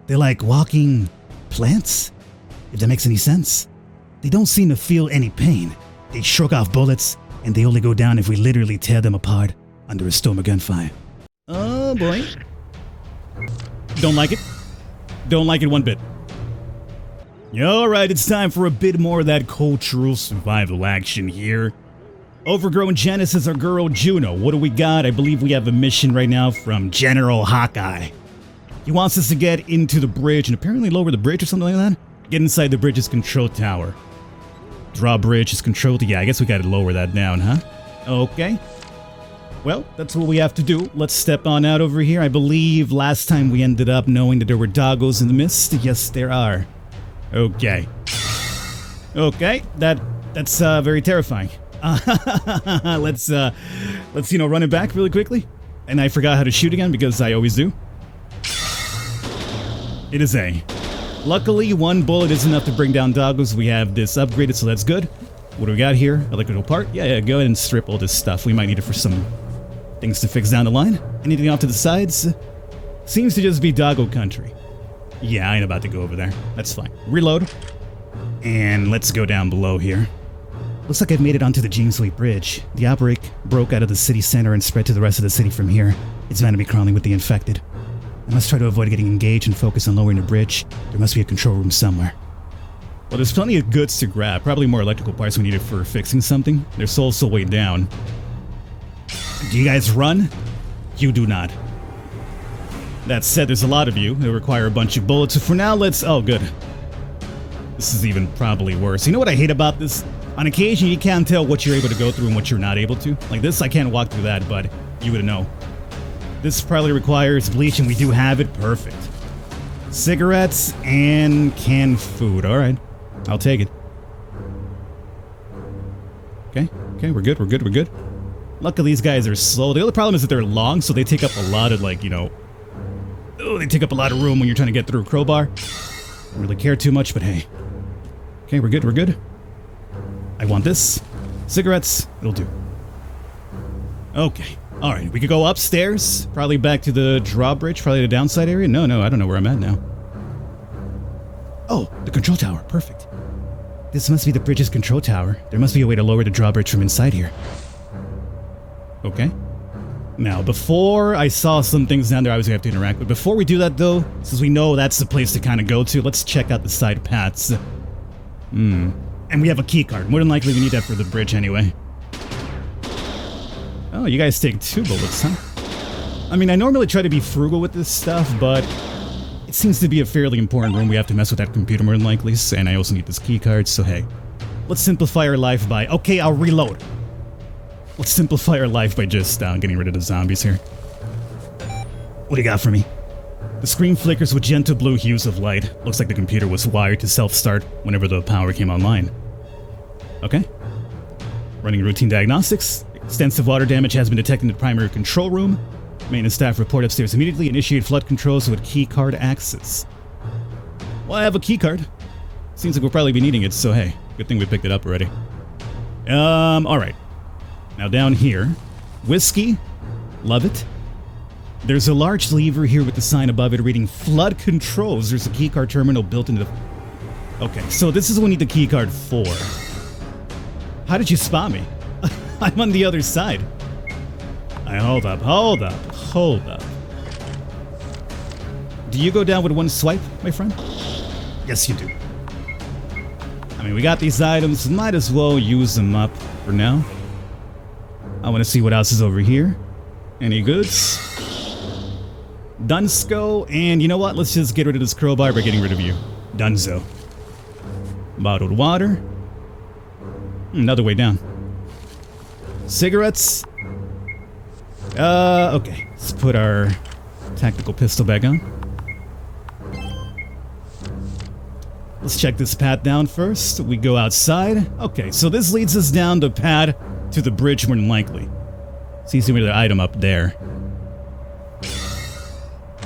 They're like walking plants, if that makes any sense. They don't seem to feel any pain. They shrug off bullets, and they only go down if we literally tear them apart under a storm of gunfire. Oh boy. Don't like it. Don't like it one bit. Alright, it's time for a bit more of that cultural survival action here. Overgrown Janice is our girl Juno. What do we got? I believe we have a mission right now from General Hawkeye. He wants us to get into the bridge and apparently lower the bridge or something like that. Get inside the bridge's control tower. Drawbridge is controlled. Yeah, I guess we gotta lower that down, huh? Okay. Well, that's what we have to do. Let's step on out over here. I believe last time we ended up knowing that there were doggos in the mist. Yes, there are. Okay. Okay, that's very terrifying. Let's run it back really quickly. And I forgot how to shoot again because I always do. It is A. Luckily, one bullet is enough to bring down doggos. We have this upgraded, so that's good. What do we got here? Electrical part? Yeah, go ahead and strip all this stuff. We might need it for some things to fix down the line. Anything off to the sides? Seems to just be doggo country. Yeah, I ain't about to go over there. That's fine. Reload. And let's go down below here. Looks like I've made it onto the Jamesway Bridge. The outbreak broke out of the city center and spread to the rest of the city from here. It's bound to be crawling with the infected. I must try to avoid getting engaged and focus on lowering the bridge. There must be a control room somewhere. Well, there's plenty of goods to grab. Probably more electrical parts we needed for fixing something. Their soul's still way down. Do you guys run? You do not. That said, there's a lot of you. They require a bunch of bullets. So for now, let's... Oh, good. This is even probably worse. You know what I hate about this? On occasion, you can't tell what you're able to go through and what you're not able to. Like this, I can't walk through that, but you would know. This probably requires bleach, and we do have it. Perfect. Cigarettes and canned food. All right. I'll take it. Okay. Okay, we're good. We're good. We're good. Luckily, these guys are slow. The other problem is that they're long, so they take up a lot of, like, you know... Oh, they take up a lot of room when you're trying to get through a crowbar. Don't really care too much, but hey. Okay, we're good. We're good. I want this. Cigarettes. It'll do. Okay. Alright, we could go upstairs. Probably back to the drawbridge. Probably the downside area. No, I don't know where I'm at now. Oh, the control tower. Perfect. This must be the bridge's control tower. There must be a way to lower the drawbridge from inside here. Okay. Now, before I saw some things down there I was going to have to interact with. Before we do that, though, since we know that's the place to kind of go to, let's check out the side paths. And we have a key card. More than likely, we need that for the bridge anyway. Oh, you guys take 2 bullets, huh? I mean, I normally try to be frugal with this stuff, but it seems to be a fairly important room. We have to mess with that computer more than likely, and I also need this key card, so hey. Let's simplify our life by... Okay, I'll reload. Let's simplify our life by just getting rid of the zombies here. What do you got for me? The screen flickers with gentle blue hues of light. Looks like the computer was wired to self-start whenever the power came online. Okay. Running routine diagnostics. Extensive water damage has been detected in the primary control room. Maintenance staff report upstairs immediately. Initiate flood controls with key card access. Well, I have a key card. Seems like we'll probably be needing it, so hey, good thing we picked it up already. Alright. Now down here, whiskey, love it. There's a large lever here with the sign above it reading flood controls. There's a keycard terminal built into the... Okay, so this is what we need the keycard for. How did you spot me? I'm on the other side. Hold up. Do you go down with one swipe, my friend? Yes, you do. I mean, we got these items, might as well use them up for now. I want to see what else is over here. Any goods? Dunsko, and you know what? Let's just get rid of this crowbar by getting rid of you. Dunzo. Bottled water. Another way down. Cigarettes. Okay. Let's put our tactical pistol back on. Let's check this path down first. We go outside. Okay, so this leads us down the path to the bridge more than likely. Seems to be the item up there.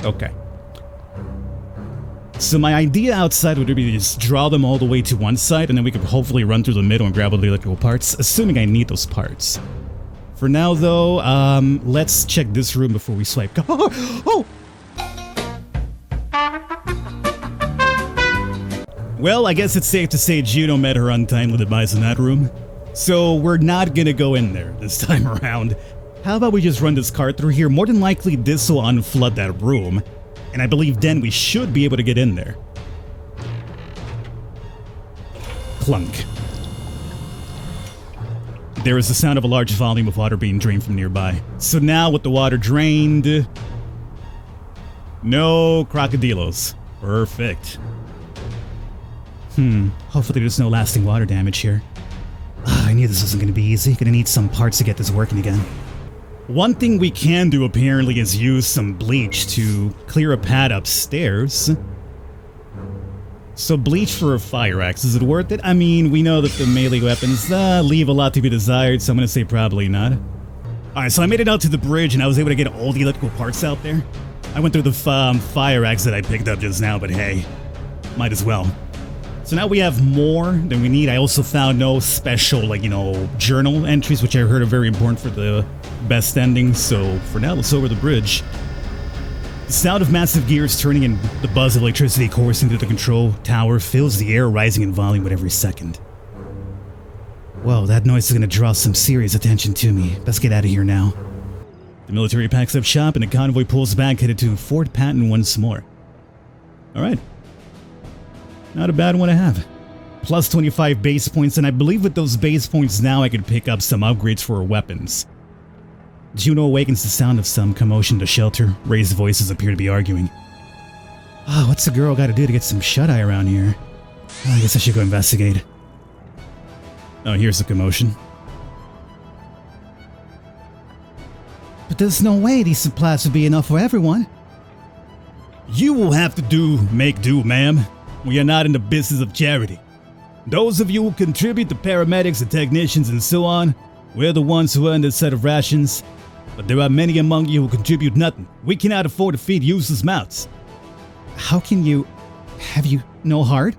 Okay. So my idea outside would be to just draw them all the way to one side, and then we could hopefully run through the middle and grab all the electrical parts, assuming I need those parts. For now, though, let's check this room before we swipe. Oh! Well, I guess it's safe to say Juno met her untimely demise in that room. So we're not gonna go in there this time around. How about we just run this cart through here? More than likely this will unflood that room. And I believe then we should be able to get in there. Clunk. There is the sound of a large volume of water being drained from nearby. So now with the water drained... no crocodilos. Perfect. Hopefully there's no lasting water damage here. I knew this wasn't going to be easy. Gonna need some parts to get this working again. One thing we can do apparently is use some bleach to clear a pad upstairs. So bleach for a fire axe, is it worth it? I mean, we know that the melee weapons leave a lot to be desired, so I'm gonna say probably not. Alright, so I made it out to the bridge and I was able to get all the electrical parts out there. I went through the fire axe that I picked up just now, but hey, might as well. So now we have more than we need. I also found no special, like, you know, journal entries, which I heard are very important for the best ending. So for now, let's over the bridge. The sound of massive gears turning and the buzz of electricity coursing through the control tower fills the air, rising in volume with every second. Whoa, that noise is going to draw some serious attention to me. Let's get out of here now. The military packs up shop and the convoy pulls back, headed to Fort Patton once more. Alright. Not a bad one to have. Plus 25 base points, and I believe with those base points now I could pick up some upgrades for our weapons. Juno awakens the sound of some commotion in the shelter. Raised voices appear to be arguing. Oh, what's a girl gotta do to get some shut-eye around here? Oh, I guess I should go investigate. Oh, here's the commotion. But there's no way these supplies will be enough for everyone. You will have to make do, ma'am. We are not in the business of charity. Those of you who contribute to paramedics and technicians and so on, we're the ones who earn this set of rations. But there are many among you who contribute nothing. We cannot afford to feed useless mouths. How can you... have you no heart?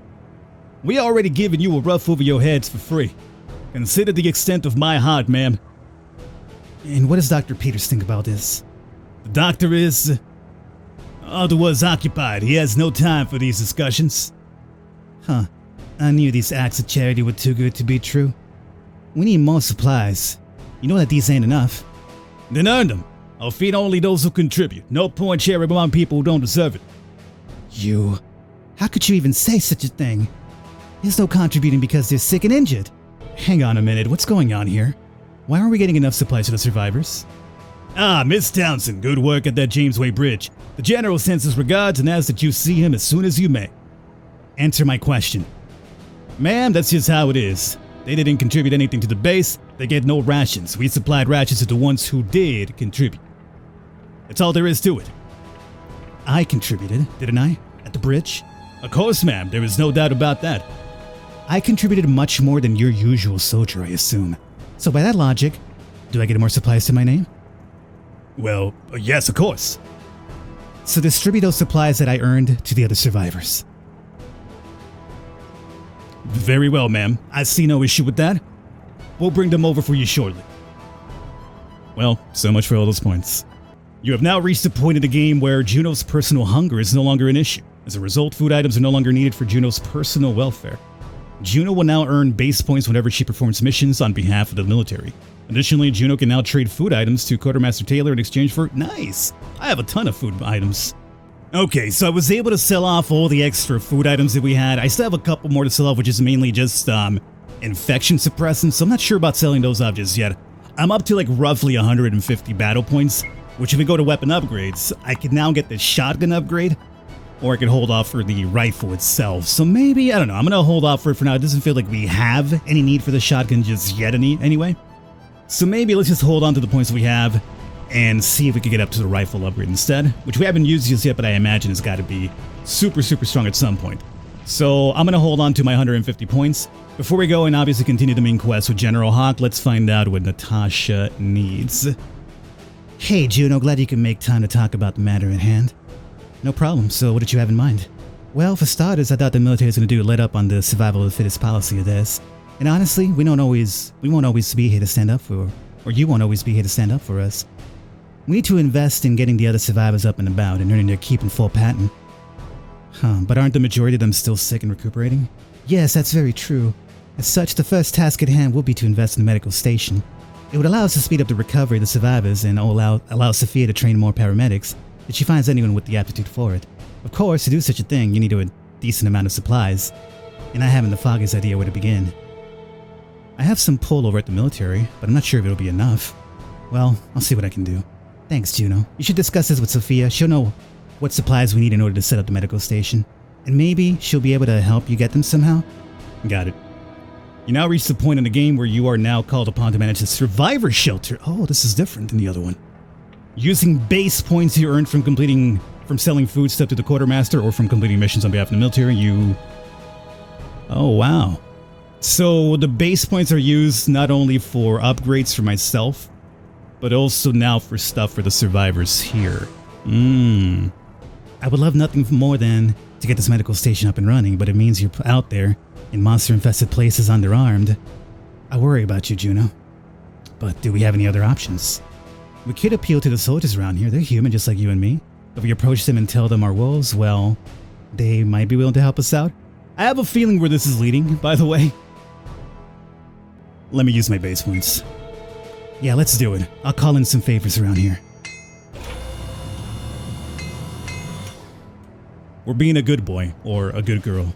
We already given you a roof over your heads for free. Consider the extent of my heart, ma'am. And what does Dr. Peters think about this? The doctor is... otherwise occupied. He has no time for these discussions. Huh. I knew these acts of charity were too good to be true. We need more supplies. You know that these ain't enough. Then earn them. I'll feed only those who contribute. No point sharing among people who don't deserve it. You... how could you even say such a thing? There's no contributing because they're sick and injured. Hang on a minute, what's going on here? Why aren't we getting enough supplies for the survivors? Ah, Miss Townsend, good work at that Jamesway Bridge. The General sends his regards and asks that you see him as soon as you may. Answer my question. Ma'am, that's just how it is. They didn't contribute anything to the base, they get no rations. We supplied rations to the ones who did contribute. That's all there is to it. I contributed, didn't I? At the bridge? Of course, ma'am, there is no doubt about that. I contributed much more than your usual soldier, I assume. So by that logic, do I get more supplies to my name? Well, yes, of course. So distribute those supplies that I earned to the other survivors. Very well, ma'am. I see no issue with that. We'll bring them over for you shortly. Well, so much for all those points. You have now reached the point in the game where Juno's personal hunger is no longer an issue. As a result, food items are no longer needed for Juno's personal welfare. Juno will now earn base points whenever she performs missions on behalf of the military. Additionally, Juno can now trade food items to Quartermaster Taylor in exchange for... nice! I have a ton of food items. Okay, so I was able to sell off all the extra food items that we had. I still have a couple more to sell off, which is mainly just infection suppressants, so I'm not sure about selling those off just yet. I'm up to like roughly 150 battle points, which if we go to weapon upgrades, I can now get the shotgun upgrade, or I could hold off for the rifle itself. So maybe, I don't know, I'm gonna hold off for it for now. It doesn't feel like we have any need for the shotgun just yet anyway. So maybe let's just hold on to the points we have and see if we can get up to the rifle upgrade instead, which we haven't used just yet, but I imagine it's got to be super strong at some point. So I'm going to hold on to my 150 points. Before we go and obviously continue the main quest with General Hawk, let's find out what Natasha needs. Hey Juno, glad you can make time to talk about the matter at hand. No problem, so what did you have in mind? Well, for starters, I thought the military was going to do a let up on the survival of the fittest policy of theirs. And honestly, we won't always be here to stand up for, or you won't always be here to stand up for us. We need to invest in getting the other survivors up and about and earning their keep in Fort Patton. But aren't the majority of them still sick and recuperating? Yes, that's very true. As such, the first task at hand will be to invest in the medical station. It would allow us to speed up the recovery of the survivors and allow Sophia to train more paramedics if she finds anyone with the aptitude for it. Of course, to do such a thing, you need a decent amount of supplies, and I haven't the foggiest idea where to begin. I have some pull over at the military, but I'm not sure if it'll be enough. Well, I'll see what I can do. Thanks, Juno. You should discuss this with Sophia. She'll know what supplies we need in order to set up the medical station, and maybe she'll be able to help you get them somehow. Got it. You now reach the point in the game where you are now called upon to manage the survivor shelter. Oh, this is different than the other one. Using base points you earned from selling food stuff to the quartermaster or from completing missions on behalf of the military, you... Oh, wow. So the base points are used not only for upgrades for myself, but also now for stuff for the survivors here. I would love nothing more than to get this medical station up and running, but it means you're out there in monster-infested places underarmed. I worry about you, Juno. But do we have any other options? We could appeal to the soldiers around here. They're human just like you and me. If we approach them and tell them our woes, well, they might be willing to help us out. I have a feeling where this is leading, by the way. Let me use my base points. Yeah, let's do it. I'll call in some favors around here. We're being a good boy, or a good girl.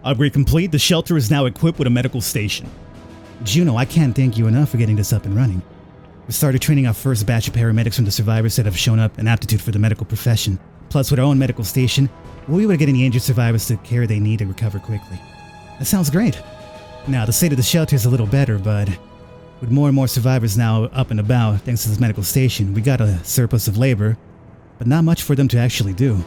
Upgrade complete. The shelter is now equipped with a medical station. Juno, I can't thank you enough for getting this up and running. We started training our first batch of paramedics from the survivors that have shown up an aptitude for the medical profession. Plus, with our own medical station, we'll be able to get any injured survivors the care they need to recover quickly. That sounds great. Now, the state of the shelter is a little better, but with more and more survivors now up and about thanks to this medical station, we got a surplus of labor, but not much for them to actually do.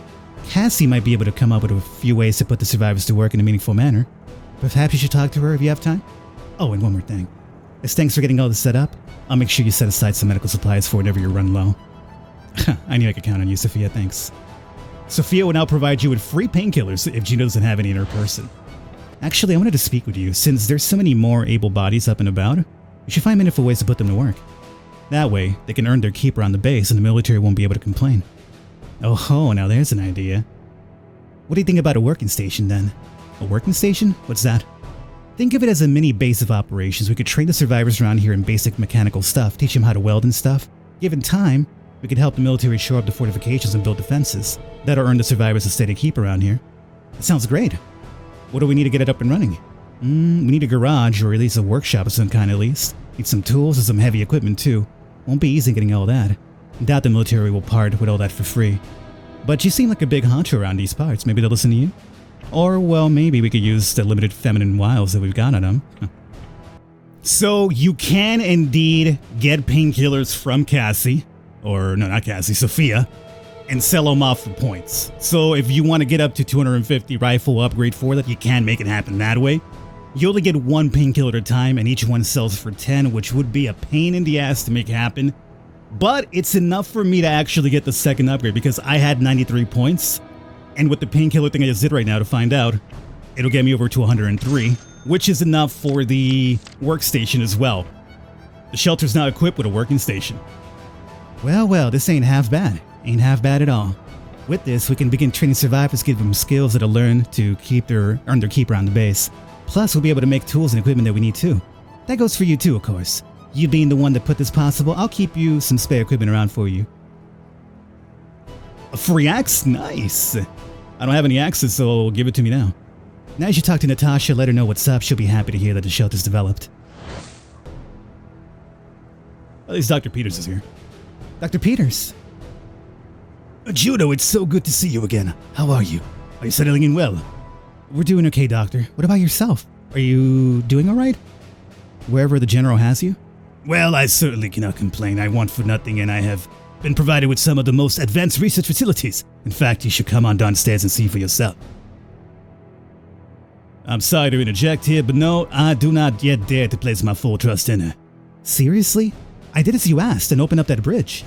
Cassie might be able to come up with a few ways to put the survivors to work in a meaningful manner. Perhaps you should talk to her if you have time? Oh, and one more thing. As thanks for getting all this set up, I'll make sure you set aside some medical supplies for whenever you run low. I knew I could count on you, Sophia, thanks. Sophia will now provide you with free painkillers if Juno doesn't have any in her person. Actually, I wanted to speak with you. Since there's so many more able bodies up and about, we should find meaningful ways to put them to work. That way, they can earn their keep around the base and the military won't be able to complain. Oh ho, now there's an idea. What do you think about a working station then? A working station? What's that? Think of it as a mini base of operations. We could train the survivors around here in basic mechanical stuff, teach them how to weld and stuff. Given time, we could help the military shore up the fortifications and build defenses. That'll earn the survivors a steady keep around here. That sounds great. What do we need to get it up and running? We need a garage or at least a workshop of some kind at least. Need some tools and some heavy equipment too. Won't be easy getting all that. Doubt the military will part with all that for free. But you seem like a big honcho around these parts. Maybe they'll listen to you? Or, well, maybe we could use the limited feminine wiles that we've got on them. So, you can indeed get painkillers from Cassie. Or, no, not Cassie, Sophia. And sell them off for points. So, if you want to get up to 250 rifle upgrade for that, you can make it happen that way. You only get one painkiller at a time, and each one sells for 10, which would be a pain in the ass to make happen. But it's enough for me to actually get the second upgrade because I had 93 points. And with the painkiller thing I just did right now to find out, it'll get me over to 103, which is enough for the workstation as well. The shelter's now equipped with a working station. Well, this ain't half bad. Ain't half bad at all. With this, we can begin training survivors, give them skills that'll learn to earn their keep around the base. Plus, we'll be able to make tools and equipment that we need too. That goes for you too, of course. You being the one that put this possible, I'll keep you some spare equipment around for you. A free axe? Nice. I don't have any axes, so give it to me now. Now you should talk to Natasha, let her know what's up. She'll be happy to hear that the shelter's developed. At least Dr. Peters is here. Dr. Peters? Juno, it's so good to see you again. How are you? Are you settling in well? We're doing okay, Doctor. What about yourself? Are you doing alright? Wherever the General has you? Well, I certainly cannot complain. I want for nothing, and I have been provided with some of the most advanced research facilities. In fact, you should come on downstairs and see for yourself. I'm sorry to interject here, but no, I do not yet dare to place my full trust in her. Seriously? I did as you asked and opened up that bridge.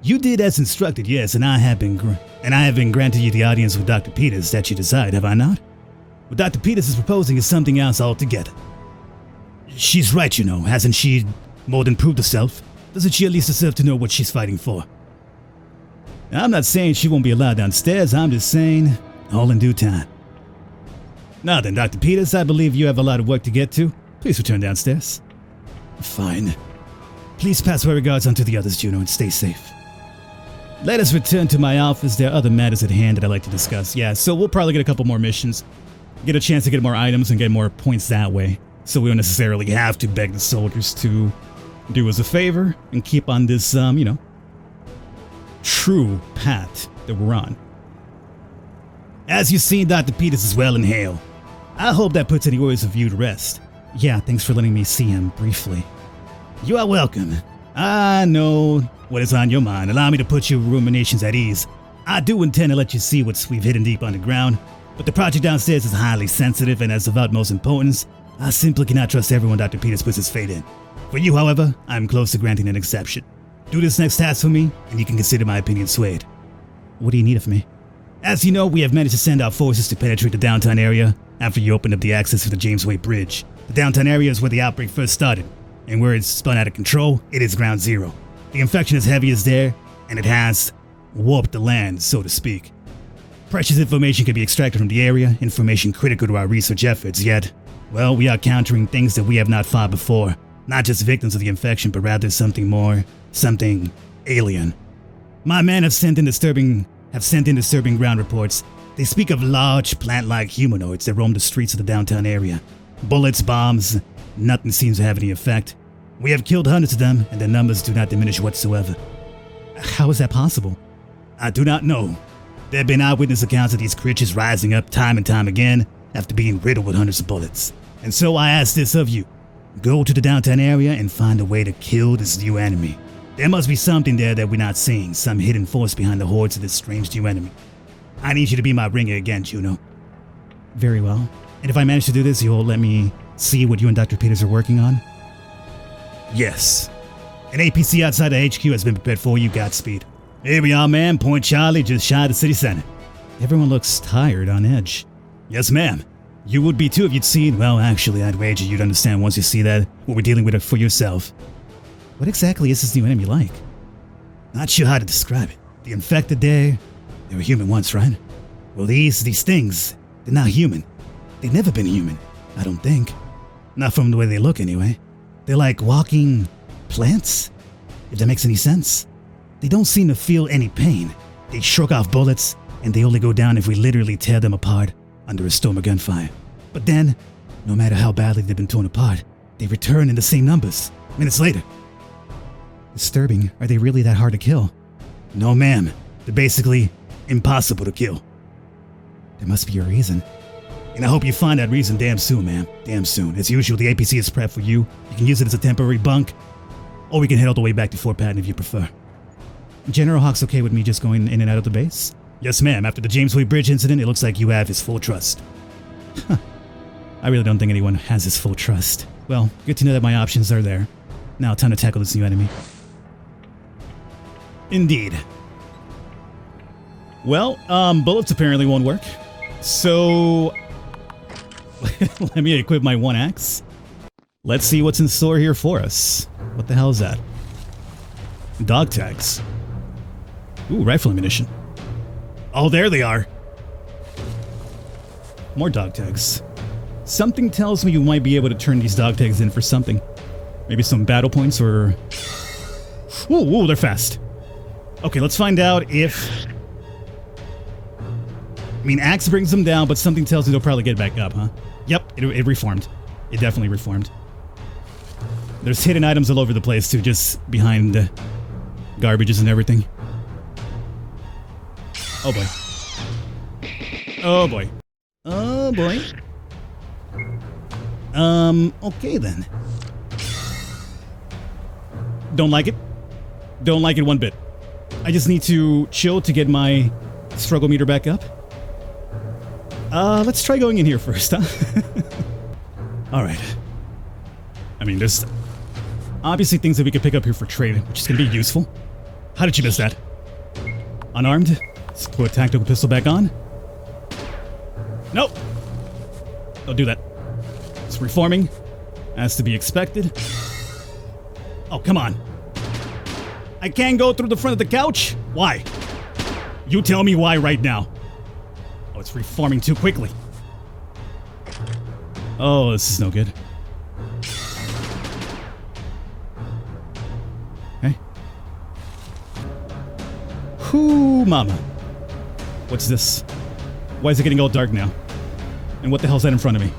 You did as instructed, yes, and I have been granted you the audience with Dr. Peters that you decide, have I not? What Dr. Peters is proposing is something else altogether. She's right, you know, hasn't she more than proved herself? Doesn't she at least deserve to know what she's fighting for? I'm not saying she won't be allowed downstairs, I'm just saying, all in due time. Now then, Dr. Peters, I believe you have a lot of work to get to. Please return downstairs. Fine. Please pass my regards on to the others, Juno, and stay safe. Let us return to my office. There are other matters at hand that I'd like to discuss. Yeah, so we'll probably get a couple more missions. Get a chance to get more items and get more points that way. So we don't necessarily have to beg the soldiers to do us a favor and keep on this, true path that we're on. As you've seen, Dr. Peters is well in Hale. I hope that puts any worries of you to rest. Yeah, thanks for letting me see him briefly. You are welcome. I know what is on your mind. Allow me to put your ruminations at ease. I do intend to let you see what we've hidden deep underground, but the project downstairs is highly sensitive and as of utmost importance. I simply cannot trust everyone Dr. Peters puts his fate in. For you, however, I am close to granting an exception. Do this next task for me, and you can consider my opinion swayed. What do you need of me? As you know, we have managed to send our forces to penetrate the downtown area after you opened up the access to the Jamesway Bridge. The downtown area is where the outbreak first started, and where it's spun out of control, it is ground zero. The infection is heavy as there, and it has warped the land, so to speak. Precious information can be extracted from the area, information critical to our research efforts, yet, well, we are countering things that we have not fought before. Not just victims of the infection, but rather something more, something alien. My men have sent in disturbing ground reports. They speak of large, plant-like humanoids that roam the streets of the downtown area. Bullets, bombs, nothing seems to have any effect. We have killed hundreds of them, and their numbers do not diminish whatsoever. How is that possible? I do not know. There have been eyewitness accounts of these creatures rising up time and time again after being riddled with hundreds of bullets. And so I ask this of you. Go to the downtown area and find a way to kill this new enemy. There must be something there that we're not seeing, some hidden force behind the hordes of this strange new enemy. I need you to be my ringer again, Juno. Very well. And if I manage to do this, you'll let me see what you and Dr. Peters are working on? Yes. An APC outside the HQ has been prepared for you. Godspeed. Here we are, ma'am. Point Charlie, just shy of the city center. Everyone looks tired, on edge. Yes, ma'am. You would be too if you'd seen. Well, actually, I'd wager you'd understand once you see that, what we're dealing with it for yourself. What exactly is this new enemy like? Not sure how to describe it. The infected they were human once, right? Well, these things, they're not human. They've never been human, I don't think. Not from the way they look, anyway. They're like walking plants, if that makes any sense. They don't seem to feel any pain. They shrug off bullets, and they only go down if we literally tear them apart under a storm of gunfire. But then, no matter how badly they've been torn apart, they return in the same numbers, minutes later. Disturbing. Are they really that hard to kill? No, ma'am. They're basically impossible to kill. There must be a reason. And I hope you find that reason damn soon, ma'am. Damn soon. As usual, the APC is prepped for you. You can use it as a temporary bunk, or we can head all the way back to Fort Patton if you prefer. General Hawk's okay with me just going in and out of the base? Yes, ma'am. After the Jamesway Bridge incident, it looks like you have his full trust. Huh. I really don't think anyone has his full trust. Well, good to know that my options are there. Now, time to tackle this new enemy. Indeed. Well, bullets apparently won't work. So, let me equip my 1-axe. Let's see what's in store here for us. What the hell is that? Dog tags. Ooh, rifle ammunition. Oh, there they are. More dog tags. Something tells me you might be able to turn these dog tags in for something. Maybe some battle points or... Ooh, they're fast. Okay, let's find out if... I mean, axe brings them down, but something tells me they'll probably get back up, huh? Yep, it reformed. It definitely reformed. There's hidden items all over the place, too, just behind the garbages and everything. Oh, boy. Oh, boy. Oh, boy. Okay, then. Don't like it. Don't like it one bit. I just need to chill to get my struggle meter back up. Let's try going in here first, huh? Alright. I mean, there's obviously things that we could pick up here for trade, which is going to be useful. How did you miss that? Unarmed? Let's put a tactical pistol back on. Nope. Don't do that. It's reforming, as to be expected. Oh, come on. I can't go through the front of the couch? Why? You tell me why right now. Oh, it's reforming too quickly. Oh, this is no good. Okay. Whoo, mama. What's this? Why is it getting all dark now? And what the hell's that in front of me?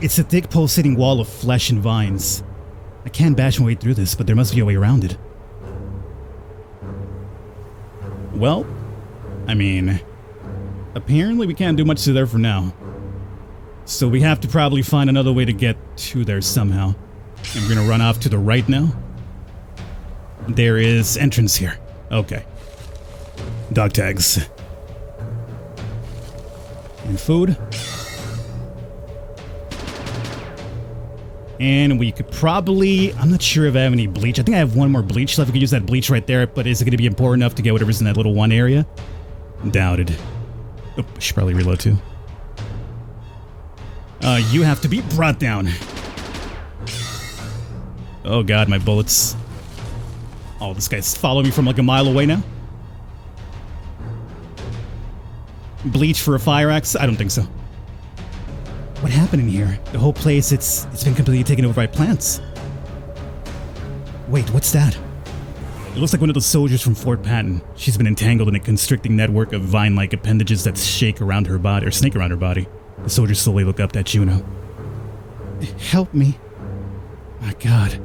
It's a thick pulsating wall of flesh and vines. I can't bash my way through this, but there must be a way around it. Well, I mean, apparently we can't do much to there for now. So we have to probably find another way to get to there somehow. And we're gonna run off to the right now. There is entrance here. Okay. Dog tags. And food. And we could probably... I'm not sure if I have any bleach. I think I have one more bleach left. We could use that bleach right there, but is it going to be important enough to get whatever's in that little one area? Doubted. Oh, I should probably reload too. You have to be brought down. Oh god, my bullets. Oh, this guy's following me from like a mile away now. Bleach for a fire axe? I don't think so. What happened in here? The whole place, it's been completely taken over by plants. Wait, what's that? It looks like one of the soldiers from Fort Patton. She's been entangled in a constricting network of vine-like appendages that shake around her body, or snake around her body. The soldiers slowly look up at Juno. Help me. My god.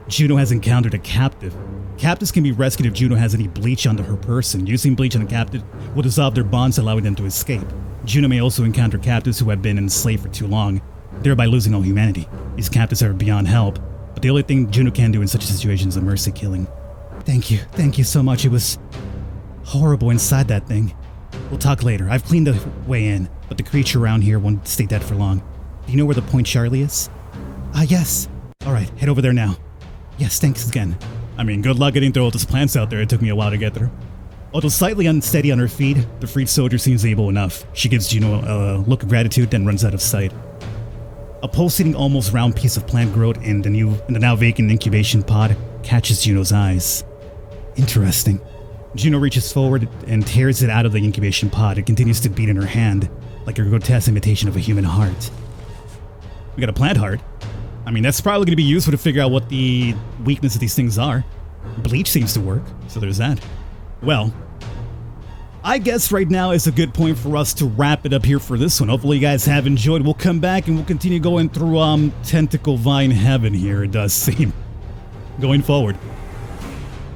Juno has encountered a captive. Captives can be rescued if Juno has any bleach onto her person. Using bleach on a captive will dissolve their bonds, allowing them to escape. Juno may also encounter captives who have been enslaved for too long, thereby losing all humanity. These captives are beyond help, but the only thing Juno can do in such a situation is a mercy killing. Thank you so much. It was horrible inside that thing. We'll talk later. I've cleaned the way in, but the creature around here won't stay dead for long. Do you know where the Point Charlie is? Yes. Alright, head over there now. Yes, thanks again. I mean, good luck getting through all those plants out there. It took me a while to get through. Although slightly unsteady on her feet, the freed soldier seems able enough. She gives Juno a look of gratitude, then runs out of sight. A pulsating, almost round piece of plant growth in the now vacant incubation pod catches Juno's eyes. Interesting. Juno reaches forward and tears it out of the incubation pod. It continues to beat in her hand, like a grotesque imitation of a human heart. We got a plant heart. I mean, that's probably going to be useful to figure out what the weakness of these things are. Bleach seems to work, so there's that. Well, I guess right now is a good point for us to wrap it up here for this one. Hopefully you guys have enjoyed. We'll come back and we'll continue going through Tentacle Vine Heaven here, it does seem. Going forward.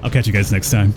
I'll catch you guys next time.